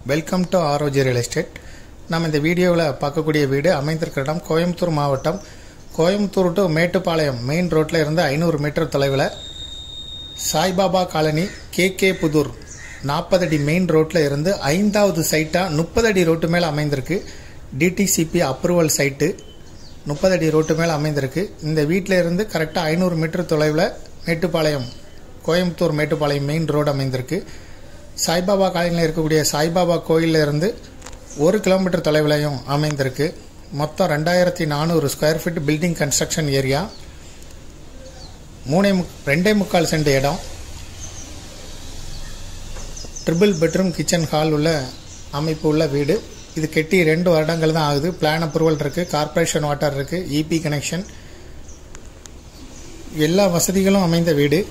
Welcome to ஆரோஜி real estate. நம்ம இந்த வீடியோவில் பார்க்கக்கூடிய வீடு அமைந்திருக்கிற இடம் கோயம்புத்தூர் மாவட்டம். கோயம்புத்தூர் டு மேட்டுப்பாளையம் மெயின் ரோட்டில் இருந்து 500 மீட்டர் தொலைவில் சாய்பாபா காலனி KK புதூர் 40 அடி மெயின் ரோட்டில் இருந்து 5வது சைட்டாக 30 அடி ரோட்டு மேலே அமைந்திருக்கு. DTCP அப்ரூவல் சைட்டு 30 அடி ரோட்டு மேலே அமைந்திருக்கு. இந்த வீட்டில் இருந்து கரெக்டாக 500 மீட்டர் தொலைவில் மேட்டுப்பாளையம் கோயம்புத்தூர் மேட்டுப்பாளையம் மெயின் ரோடு அமைந்திருக்கு. சாய்பாபா காலனியில் இருக்கக்கூடிய சாய்பாபா கோயிலில் இருந்து 1 கிலோமீட்டர் தொலைவிலையும் அமைந்திருக்கு. மொத்தம் 2400 square feet building construction area, 2.25 cent இடம், ட்ரிபிள் பெட்ரூம் கிச்சன் ஹால் உள்ள அமைப்பு உள்ள வீடு. இது கெட்டி 2 வருடங்கள் தான் ஆகுது. பிளான் அப்ரூவல் இருக்குது, கார்பரேஷன் வாட்டர் இருக்குது, EP கனெக்ஷன், எல்லா வசதிகளும் அமைந்த வீடு.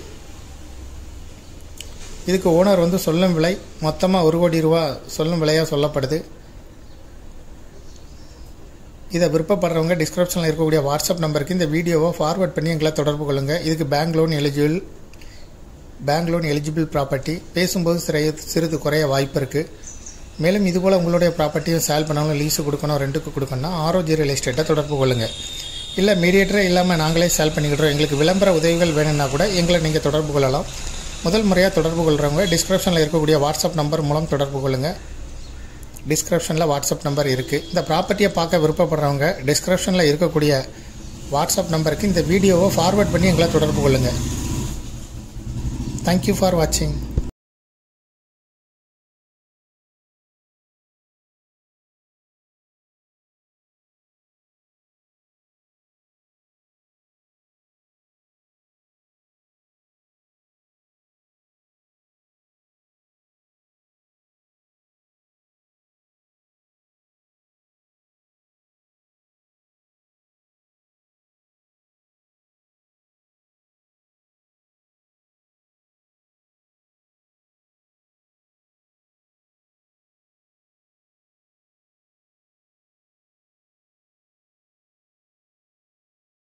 இதுக்கு ஓனர் சொல்லும் விலை மொத்தமாக 1 கோடி ரூபா சொல்லும் விலையாக சொல்லப்படுது. இதை விருப்பப்படுறவங்க டிஸ்கிரிப்ஷனில் இருக்கக்கூடிய வாட்ஸ்அப் நம்பருக்கு இந்த வீடியோவை ஃபார்வர்ட் பண்ணி எங்களை தொடர்பு கொள்ளுங்கள். இதுக்கு பேங்க் லோன் எலிஜிபிள் ப்ராப்பர்ட்டி. பேசும்போது சிறிது குறைய வாய்ப்பு இருக்குது. மேலும் இதுபோல் உங்களுடைய ப்ராப்பர்ட்டியும் சேல் பண்ணாலும் லீஸு கொடுக்கணும், ரெண்டுக்கு கொடுக்கணும்னா ஆரோஜி ரியல் எஸ்டேட்டை தொடர்பு கொள்ளுங்கள். இல்லை மீடியேட்டரே இல்லாமல் நாங்களே சேல் பண்ணிக்கிட்டோம், எங்களுக்கு விளம்பர உதவிகள் வேணும்னா கூட எங்களை நீங்கள் தொடர்பு கொள்ளலாம். முதல் முறையாக தொடர்பு கொள்கிறவங்க டிஸ்கிரிப்ஷனில் இருக்கக்கூடிய வாட்ஸ்அப் நம்பர் மூலம் தொடர்பு கொள்ளுங்கள். டிஸ்கிரிப்ஷனில் வாட்ஸ்அப் நம்பர் இருக்குது. இந்த ப்ராப்பர்ட்டியை பார்க்க விருப்பப்படுறவங்க டிஸ்கிரிப்ஷனில் இருக்கக்கூடிய வாட்ஸ்அப் நம்பருக்கு இந்த வீடியோவை ஃபார்வர்ட் பண்ணி எங்களை தொடர்பு கொள்ளுங்கள். தேங்க்யூ ஃபார் வாட்சிங்.